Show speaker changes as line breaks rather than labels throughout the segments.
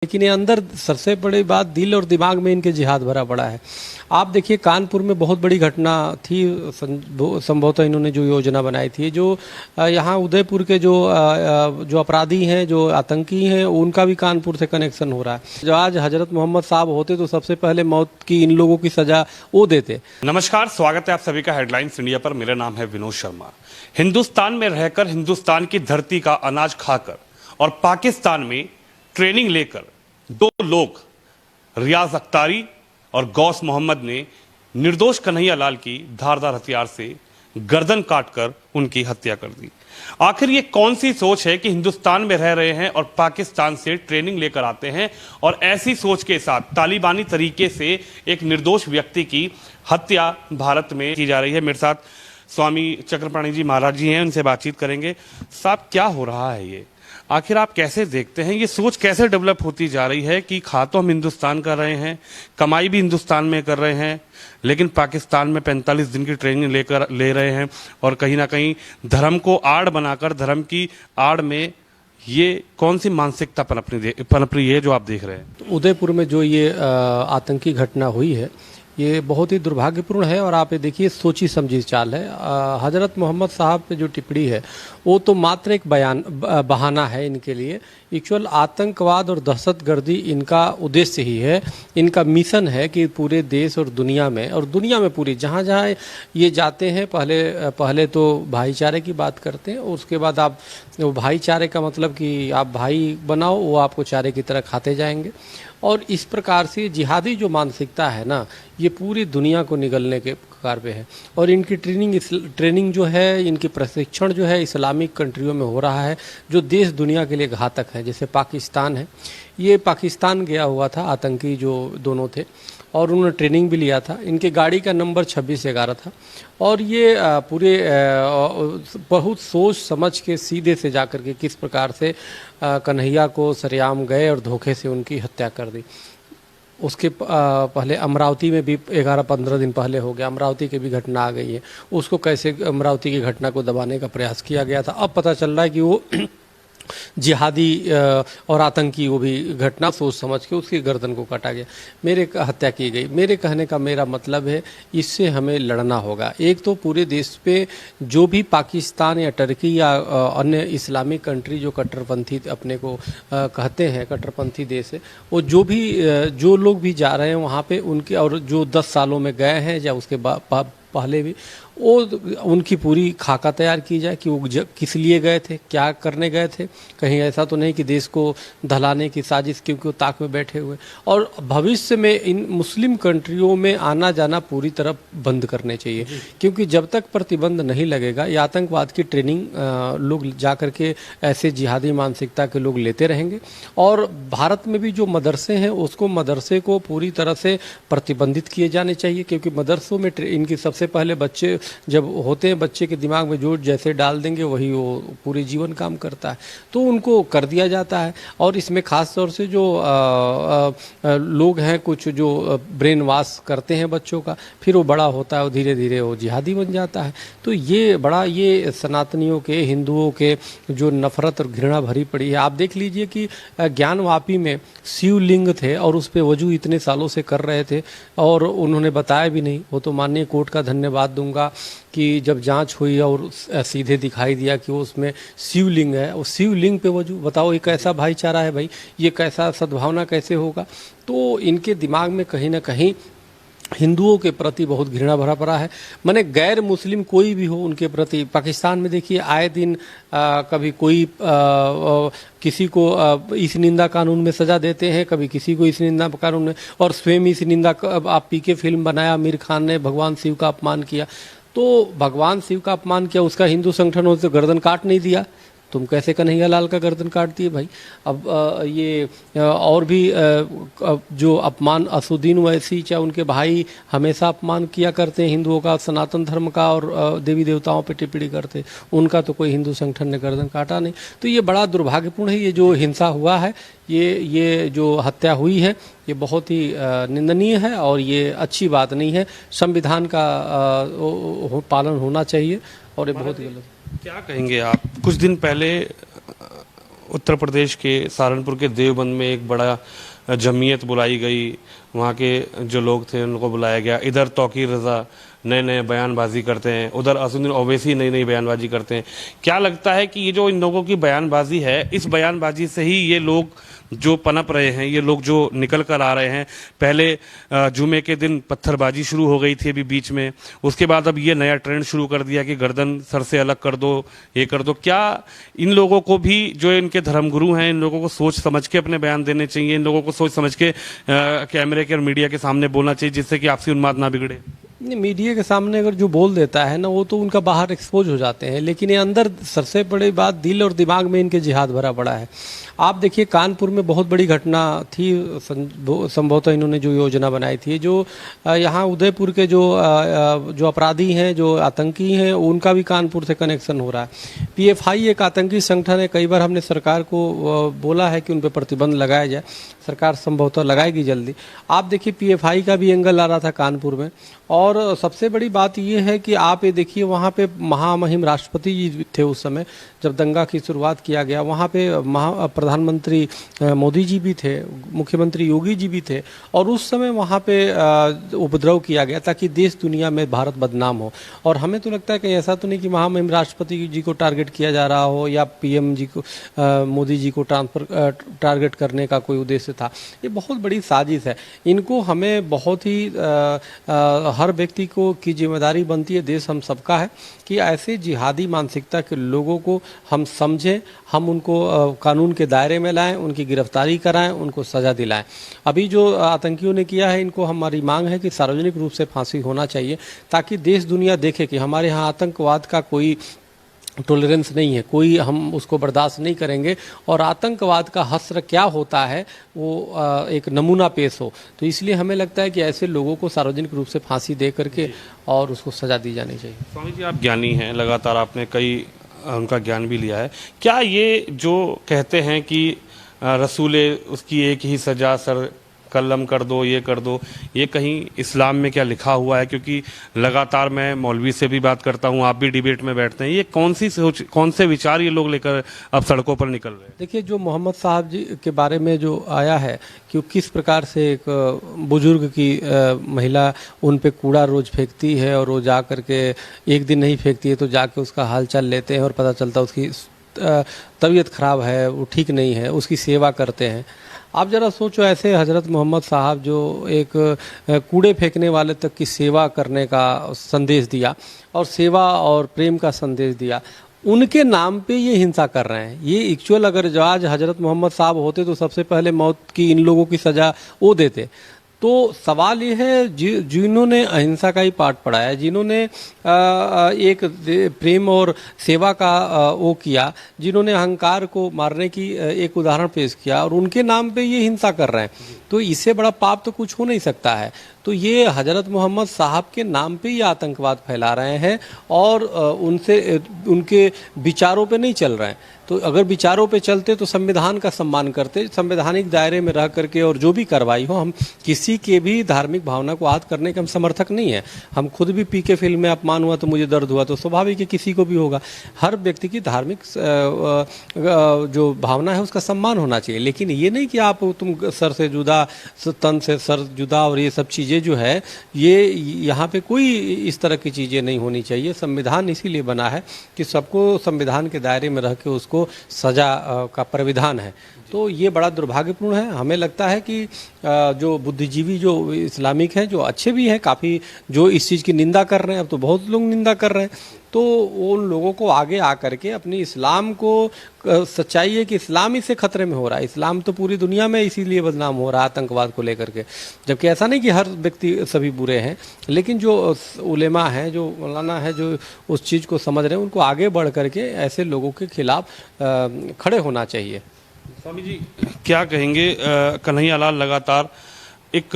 लेकिन ये अंदर सबसे बड़ी बात दिल और दिमाग में इनके जिहाद भरा पड़ा है। आप देखिए कानपुर में बहुत बड़ी घटना थी, संभवतः इन्होंने जो योजना बनाई थी, जो यहाँ उदयपुर के जो अपराधी हैं, जो आतंकी हैं, उनका भी कानपुर से कनेक्शन हो रहा है। जो आज हजरत मोहम्मद साहब होते तो सबसे पहले मौत की इन लोगों की सजा वो देते।
नमस्कार, स्वागत है आप सभी का हेडलाइंस इंडिया पर। मेरा नाम है विनोद शर्मा। हिंदुस्तान में रहकर, हिंदुस्तान की धरती का अनाज खाकर और पाकिस्तान में ट्रेनिंग लेकर दो लोग, रियाज अख्तारी और गौस मोहम्मद ने निर्दोष कन्हैया लाल की धारदार हथियार से गर्दन काटकर उनकी हत्या कर दी। आखिर ये कौन सी सोच है कि हिंदुस्तान में रह रहे हैं और पाकिस्तान से ट्रेनिंग लेकर आते हैं और ऐसी सोच के साथ तालिबानी तरीके से एक निर्दोष व्यक्ति की हत्या भारत में की जा रही है। मेरे साथ स्वामी चक्रपाणी जी महाराज जी हैं, उनसे बातचीत करेंगे। साहब, क्या हो रहा है ये? आखिर आप कैसे देखते हैं, ये सोच कैसे डेवलप होती जा रही है कि खा तो हम हिंदुस्तान कर रहे हैं, कमाई भी हिंदुस्तान में कर रहे हैं, लेकिन पाकिस्तान में 45 दिन की ट्रेनिंग ले रहे हैं और कहीं ना कहीं धर्म को आड़ बनाकर, धर्म की आड़ में ये कौन सी मानसिकता पनप रही है जो आप देख रहे हैं?
तो उदयपुर में जो ये आतंकी घटना हुई है, ये बहुत ही दुर्भाग्यपूर्ण है और आप ये देखिए सोची समझी चाल है। हजरत मोहम्मद साहब पे जो टिप्पणी है वो तो मात्र एक बहाना है इनके लिए। एक्चुअल आतंकवाद और दहशतगर्दी इनका उद्देश्य ही है, इनका मिशन है कि पूरे देश और दुनिया में पूरी जहाँ जहाँ ये जाते हैं, पहले तो भाईचारे की बात करते हैं और उसके बाद आप वो भाईचारे का मतलब कि आप भाई बनाओ, वो आपको चारे की तरह खाते जाएंगे। और इस प्रकार से जिहादी जो मानसिकता है ना, ये पूरी दुनिया को निगलने के कगार पे है। और इनकी ट्रेनिंग जो है, इनकी प्रशिक्षण जो है इस्लामिक कंट्रियों में हो रहा है, जो देश दुनिया के लिए घातक है। जैसे पाकिस्तान है, ये पाकिस्तान गया हुआ था आतंकी जो दोनों थे और उन्होंने ट्रेनिंग भी लिया था। इनके गाड़ी का नंबर 2611 था और ये पूरे बहुत सोच समझ के सीधे से जाकर के किस प्रकार से कन्हैया को सरेआम गए और धोखे से उनकी हत्या कर दी। उसके पहले अमरावती में भी 11-15 दिन पहले हो गया, अमरावती की भी घटना आ गई है। उसको कैसे अमरावती की घटना को दबाने का प्रयास किया गया था, अब पता चल रहा है कि वो जिहादी और आतंकी वो भी घटना सोच समझ के उसकी गर्दन को काटा गया, हत्या की गई। मेरे कहने का मेरा मतलब है, इससे हमें लड़ना होगा। एक तो पूरे देश पे जो भी पाकिस्तान या टर्की या अन्य इस्लामिक कंट्री जो कट्टरपंथी अपने को कहते हैं, कट्टरपंथी देश है, वो जो लोग भी जा रहे हैं वहाँ पे उनके, और जो 10 सालों में गए हैं या उसके पहले भी, वो उनकी पूरी खाका तैयार की जाए कि वो किस लिए गए थे, क्या करने गए थे। कहीं ऐसा तो नहीं कि देश को दहलाने की साजिश, क्योंकि वो ताक में बैठे हुए। और भविष्य में इन मुस्लिम कंट्रियों में आना जाना पूरी तरह बंद करने चाहिए, क्योंकि जब तक प्रतिबंध नहीं लगेगा, ये आतंकवाद की ट्रेनिंग लोग जा कर के ऐसे जिहादी मानसिकता के लोग लेते रहेंगे। और भारत में भी जो मदरसे हैं, उसको मदरसे को पूरी तरह से प्रतिबंधित किए जाने चाहिए, क्योंकि मदरसों में इनकी सबसे पहले बच्चे जब होते हैं, बच्चे के दिमाग में जो जैसे डाल देंगे वही वो पूरे जीवन काम करता है, तो उनको कर दिया जाता है। और इसमें खास तौर से जो लोग हैं, कुछ जो ब्रेन वॉश करते हैं बच्चों का, फिर वो बड़ा होता है और धीरे धीरे वो जिहादी बन जाता है। तो ये सनातनियों के, हिंदुओं के जो नफरत और घृणा भरी पड़ी है। आप देख लीजिए कि ज्ञानवापी में शिवलिंग थे और उस पर वजू इतने सालों से कर रहे थे और उन्होंने बताया भी नहीं। वो तो माननीय कोर्ट का धन्यवाद दूंगा कि जब जांच हुई और सीधे दिखाई दिया कि वो उसमें शिवलिंग है, उस शिवलिंग पे वजू, बताओ ये कैसा भाईचारा है भाई, ये कैसा सद्भावना कैसे होगा। तो इनके दिमाग में कहीं ना कहीं हिंदुओं के प्रति बहुत घृणा भरा पड़ा है। माने गैर मुस्लिम कोई भी हो उनके प्रति। पाकिस्तान में देखिए आए दिन कभी कोई किसी को इस निंदा कानून में सजा देते हैं, कभी किसी को इस निंदा कानून में, और स्वयं इस निंदा, आप पीके फिल्म बनाया, आमिर खान ने भगवान शिव का अपमान किया। तो भगवान शिव का अपमान किया, उसका हिंदू संगठनों से गर्दन काट नहीं दिया, तुम कैसे कन्हैया लाल का गर्दन काट दिए भाई। अब ये और भी जो अपमान, असुद्दीन ओवैसी चाहे उनके भाई हमेशा अपमान किया करते हैं हिंदुओं का, सनातन धर्म का, और देवी देवताओं पे टिप्पणी करते, उनका तो कोई हिंदू संगठन ने गर्दन काटा नहीं। तो ये बड़ा दुर्भाग्यपूर्ण है, ये जो हिंसा हुआ है, ये जो हत्या हुई है, ये बहुत ही निंदनीय है और ये अच्छी बात नहीं है। संविधान का पालन होना चाहिए और ये बहुत ही गलत।
क्या कहेंगे आप? कुछ दिन पहले उत्तर प्रदेश के सहारनपुर के देवबंद में एक बड़ा जमीयत बुलाई गई, वहाँ के जो लोग थे उनको बुलाया गया। इधर तौकीर रज़ा नए नए बयानबाजी करते हैं, उधर असदुद्दीन ओवैसी नई नई बयानबाजी करते हैं। क्या लगता है कि ये जो इन लोगों की बयानबाजी है, इस बयानबाजी से ही ये लोग जो पनप रहे हैं, ये लोग जो निकल कर आ रहे हैं? पहले जुमे के दिन पत्थरबाजी शुरू हो गई थी अभी बीच में, उसके बाद अब ये नया ट्रेंड शुरू कर दिया कि गर्दन सर से अलग कर दो, ये कर दो। क्या इन लोगों को भी, जो इनके धर्मगुरु हैं, इन लोगों को सोच समझ के अपने बयान देने चाहिए, इन लोगों को सोच समझ के कैमरे के और मीडिया के सामने बोलना चाहिए, जिससे कि आपसी उन्माद ना बिगड़े?
नहीं, मीडिया के सामने अगर जो बोल देता है ना, वो तो उनका बाहर एक्सपोज हो जाते हैं, लेकिन ये अंदर सबसे बड़ी बात दिल और दिमाग में इनके जिहाद भरा पड़ा है। आप देखिए, कानपुर में बहुत बड़ी घटना थी, संभवतः इन्होंने जो योजना बनाई थी, जो यहाँ उदयपुर के जो अपराधी हैं, जो आतंकी हैं, उनका भी कानपुर से कनेक्शन हो रहा है। पीएफआई एक आतंकी संगठन है। कई बार हमने सरकार को बोला है कि उन पर प्रतिबंध लगाया जाए, सरकार संभवतः लगाएगी जल्दी। आप देखिए, पीएफआई का भी एंगल आ रहा था कानपुर में। और सबसे बड़ी बात यह है कि आप ये देखिए, वहाँ पे महामहिम राष्ट्रपति जी थे उस समय जब दंगा की शुरुआत किया गया। वहाँ पे प्रधानमंत्री मोदी जी भी थे, मुख्यमंत्री योगी जी भी थे, और उस समय वहाँ पे उपद्रव किया गया ताकि देश दुनिया में भारत बदनाम हो। और हमें तो लगता है कि ऐसा तो नहीं कि महामहिम राष्ट्रपति जी को टारगेट किया जा रहा हो या पीएम जी को, मोदी जी को टारगेट करने का कोई उद्देश्य था। ये बहुत बड़ी साजिश है। इनको हमें बहुत ही हर व्यक्ति को की जिम्मेदारी बनती है, देश हम सबका है, कि ऐसे जिहादी मानसिकता के लोगों को हम समझें, हम उनको कानून के दायरे में लाएं, उनकी गिरफ्तारी कराएं, उनको सजा दिलाएं। अभी जो आतंकियों ने किया है, इनको हमारी मांग है कि सार्वजनिक रूप से फांसी होना चाहिए, ताकि देश दुनिया देखे कि हमारे यहाँ आतंकवाद का कोई टॉलरेंस नहीं है, कोई हम उसको बर्दाश्त नहीं करेंगे, और आतंकवाद का हश्र क्या होता है वो एक नमूना पेश हो। तो इसलिए हमें लगता है कि ऐसे लोगों को सार्वजनिक रूप से फांसी दे करके और उसको सजा दी जानी चाहिए।
स्वामी जी, आप ज्ञानी हैं, लगातार आपने कई उनका ज्ञान भी लिया है। क्या ये जो कहते हैं कि रसूले उसकी एक ही सजा, सर कलम कर दो, ये कर दो, ये कहीं इस्लाम में क्या लिखा हुआ है? क्योंकि लगातार मैं मौलवी से भी बात करता हूँ, आप भी डिबेट में बैठते हैं, ये कौन सी सोच, कौन से विचार ये लोग लेकर अब सड़कों पर निकल रहे हैं?
देखिए, जो मोहम्मद साहब जी के बारे में जो आया है कि किस प्रकार से एक बुजुर्ग की महिला उन पे कूड़ा रोज फेंकती है, और वो जा करके एक दिन नहीं फेंकती है तो जाके उसका हाल चाल लेते हैं और पता चलता उसकी तबीयत खराब है, वो ठीक नहीं है, उसकी सेवा करते हैं। आप जरा सोचो, ऐसे हज़रत मोहम्मद साहब जो एक कूड़े फेंकने वाले तक की सेवा करने का संदेश दिया और सेवा और प्रेम का संदेश दिया, उनके नाम पे ये हिंसा कर रहे हैं। ये एक्चुअल अगर जो आज हज़रत मोहम्मद साहब होते तो सबसे पहले मौत की इन लोगों की सज़ा वो देते। तो सवाल ये है, जिन्होंने अहिंसा का ही पाठ पढ़ाया, जिन्होंने एक प्रेम और सेवा का वो किया, जिन्होंने अहंकार को मारने की एक उदाहरण पेश किया, और उनके नाम पे ये हिंसा कर रहे हैं, तो इससे बड़ा पाप तो कुछ हो नहीं सकता है। तो ये हज़रत मोहम्मद साहब के नाम पे ये आतंकवाद फैला रहे हैं और उनके विचारों पे नहीं चल रहे हैं। तो अगर विचारों पे चलते तो संविधान का सम्मान करते, संवैधानिक दायरे में रह करके, और जो भी कार्रवाई हो, हम किसी के भी धार्मिक भावना को आहत करने के हम समर्थक नहीं है। हम खुद भी पीके फिल्म में अपमान हुआ तो मुझे दर्द हुआ, तो स्वाभाविक है किसी को भी होगा। हर व्यक्ति की धार्मिक जो भावना है उसका सम्मान होना चाहिए, लेकिन ये नहीं कि आप तुम सर से जुदा, तन से सर जुदा, और ये सब चीज़ें जो है, ये यहाँ पे कोई इस तरह की चीज़ें नहीं होनी चाहिए। संविधान इसीलिए बना है कि सबको संविधान के दायरे में रह के उसको सजा का प्राविधान है। तो ये बड़ा दुर्भाग्यपूर्ण है। हमें लगता है कि जो बुद्धिजीवी जो इस्लामिक हैं, जो अच्छे भी हैं काफ़ी, जो इस चीज़ की निंदा कर रहे हैं, अब तो बहुत लोग निंदा कर रहे हैं, तो उन लोगों को आगे आकर के अपनी इस्लाम को, सच्चाई है कि इस्लाम ही से खतरे में हो रहा है। इस्लाम तो पूरी दुनिया में इसीलिए बदनाम हो रहा है आतंकवाद को लेकर के, जबकि ऐसा नहीं कि हर व्यक्ति सभी बुरे हैं, लेकिन जो उलेमा हैं, जो मौलाना है, जो उस चीज़ को समझ रहे हैं, उनको आगे बढ़ करके ऐसे लोगों के खिलाफ खड़े होना चाहिए।
स्वामी जी, क्या कहेंगे? कन्हैयालाल लगातार एक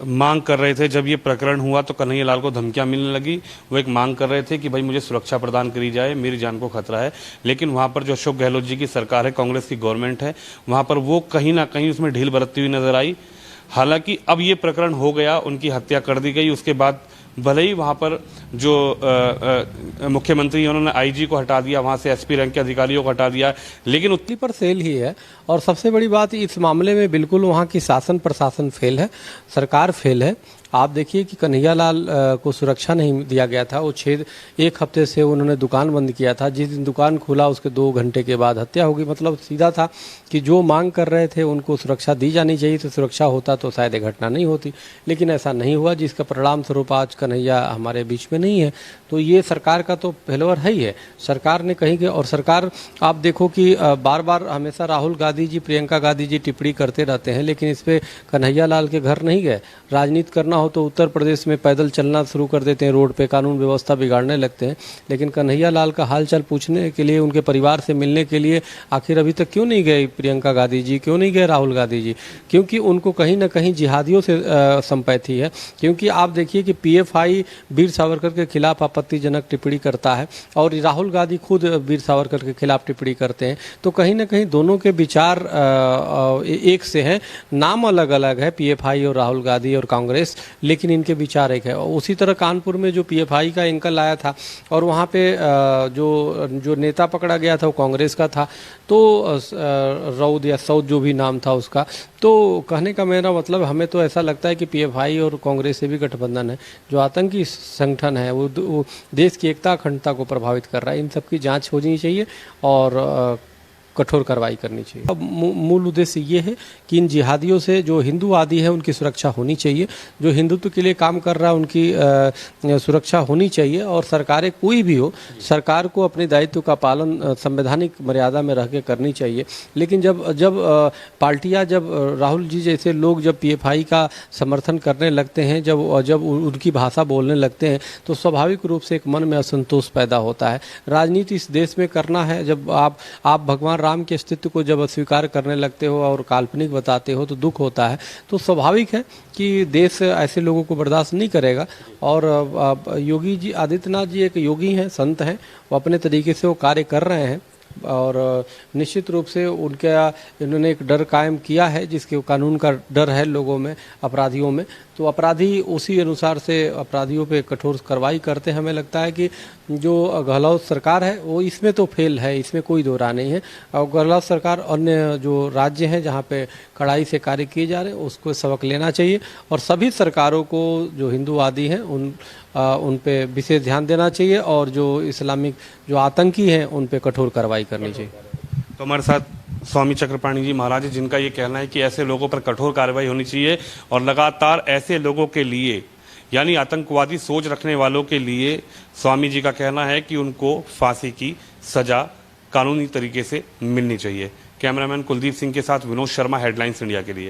मांग कर रहे थे, जब ये प्रकरण हुआ तो कन्हैयालाल को धमकियां मिलने लगी। वो एक मांग कर रहे थे कि भाई मुझे सुरक्षा प्रदान करी जाए, मेरी जान को खतरा है। लेकिन वहाँ पर जो अशोक गहलोत जी की सरकार है, कांग्रेस की गवर्नमेंट है, वहाँ पर वो कहीं ना कहीं उसमें ढील बरतती हुई नजर आई। हालांकि अब ये प्रकरण हो गया, उनकी हत्या कर दी गई, उसके बाद भले ही वहाँ पर जो मुख्यमंत्री हैं उन्होंने आईजी को हटा दिया, वहां से एसपी रैंक के अधिकारियों को हटा दिया, लेकिन
उत्तरी पर फेल ही है। और सबसे बड़ी बात इस मामले में बिल्कुल वहाँ की शासन प्रशासन फेल है, सरकार फेल है। आप देखिए कि कन्हैया लाल को सुरक्षा नहीं दिया गया था। वो एक हफ्ते से उन्होंने दुकान बंद किया था। जिस दिन दुकान खुला उसके 2 घंटे के बाद हत्या होगी। मतलब सीधा था कि जो मांग कर रहे थे उनको सुरक्षा दी जानी चाहिए, तो सुरक्षा होता तो शायद ये घटना नहीं होती, लेकिन ऐसा नहीं हुआ, जिसका परिणाम स्वरूप आज कन्हैया हमारे बीच में नहीं है। तो ये सरकार का तो फेलवर है ही है। सरकार ने कहीं के, और सरकार आप देखो कि बार बार हमेशा राहुल गांधी जी, प्रियंका गांधी जी टिप्पणी करते रहते हैं, लेकिन इस पर कन्हैया लाल के घर नहीं गए। राजनीति करना हो तो उत्तर प्रदेश में पैदल चलना शुरू कर देते हैं, रोड पे कानून व्यवस्था बिगाड़ने लगते हैं। लेकिन कन्हैया लाल का हालचाल पूछने के लिए, उनके परिवार से मिलने के लिए आखिर अभी तक क्यों नहीं गए प्रियंका गांधी जी, क्यों नहीं गए राहुल गांधी जी? क्योंकि उनको कहीं ना कहीं जिहादियों से संपैथी है। क्योंकि आप देखिए कि पीएफआई वीर सावरकर के खिलाफ आपत्तिजनक टिप्पणी करता है और राहुल गांधी खुद वीर सावरकर के खिलाफ टिप्पणी करते हैं। तो कहीं ना कहीं दोनों के विचार एक से हैं, नाम अलग अलग है, पीएफआई और राहुल गांधी और कांग्रेस, लेकिन इनके विचार एक है। उसी तरह कानपुर में जो पीएफआई का एंकल आया था और वहाँ पे जो नेता पकड़ा गया था वो कांग्रेस का था, तो रऊद या सऊद जो भी नाम था उसका। तो कहने का मेरा मतलब, हमें तो ऐसा लगता है कि पीएफआई और कांग्रेस से भी गठबंधन है, जो आतंकी संगठन है वो देश की एकता अखंडता को प्रभावित कर रहा है। इन सबकी जांच होनी चाहिए और कठोर कार्रवाई करनी चाहिए। अब मूल उद्देश्य ये है कि इन जिहादियों से, जो हिंदूवादी है उनकी सुरक्षा होनी चाहिए, जो हिंदुत्व के लिए काम कर रहा है उनकी सुरक्षा होनी चाहिए। और सरकारें कोई भी हो, सरकार को अपने दायित्व का पालन संवैधानिक मर्यादा में रह के करनी चाहिए। लेकिन जब पार्टियां, जब राहुल जी जैसे लोग जब पीएफआई का समर्थन करने लगते हैं, जब उनकी भाषा बोलने लगते हैं, तो स्वाभाविक रूप से एक मन में असंतोष पैदा होता है। राजनीति इस देश में करना है, जब आप भगवान राम के अस्तित्व को जब अस्वीकार करने लगते हो और काल्पनिक बताते हो तो दुख होता है। तो स्वाभाविक है कि देश ऐसे लोगों को बर्दाश्त नहीं करेगा। और योगी जी, आदित्यनाथ जी एक योगी हैं, संत हैं, वो अपने तरीके से वो कार्य कर रहे हैं और निश्चित रूप से इन्होंने एक डर कायम किया है, जिसके कानून का डर है लोगों में, अपराधियों में। तो अपराधी उसी अनुसार से अपराधियों पे कठोर कार्रवाई करते हैं। हमें लगता है कि जो गहलोत सरकार है वो इसमें तो फेल है, इसमें कोई दो राय नहीं है। और गहलोत सरकार अन्य जो राज्य हैं जहाँ पे कड़ाई से कार्य किए जा रहे हैं उसको सबक लेना चाहिए, और सभी सरकारों को जो हिंदूवादी हैं उन पे विशेष ध्यान देना चाहिए, और जो इस्लामिक जो आतंकी हैं उन पे कठोर कार्रवाई करनी चाहिए।
तो हमारे साथ स्वामी चक्रपाणी जी महाराज, जिनका ये कहना है कि ऐसे लोगों पर कठोर कार्रवाई होनी चाहिए और लगातार ऐसे लोगों के लिए, यानी आतंकवादी सोच रखने वालों के लिए, स्वामी जी का कहना है कि उनको फांसी की सजा कानूनी तरीके से मिलनी चाहिए। कैमरामैन कुलदीप सिंह के साथ विनोद शर्मा, हेडलाइंस इंडिया के लिए।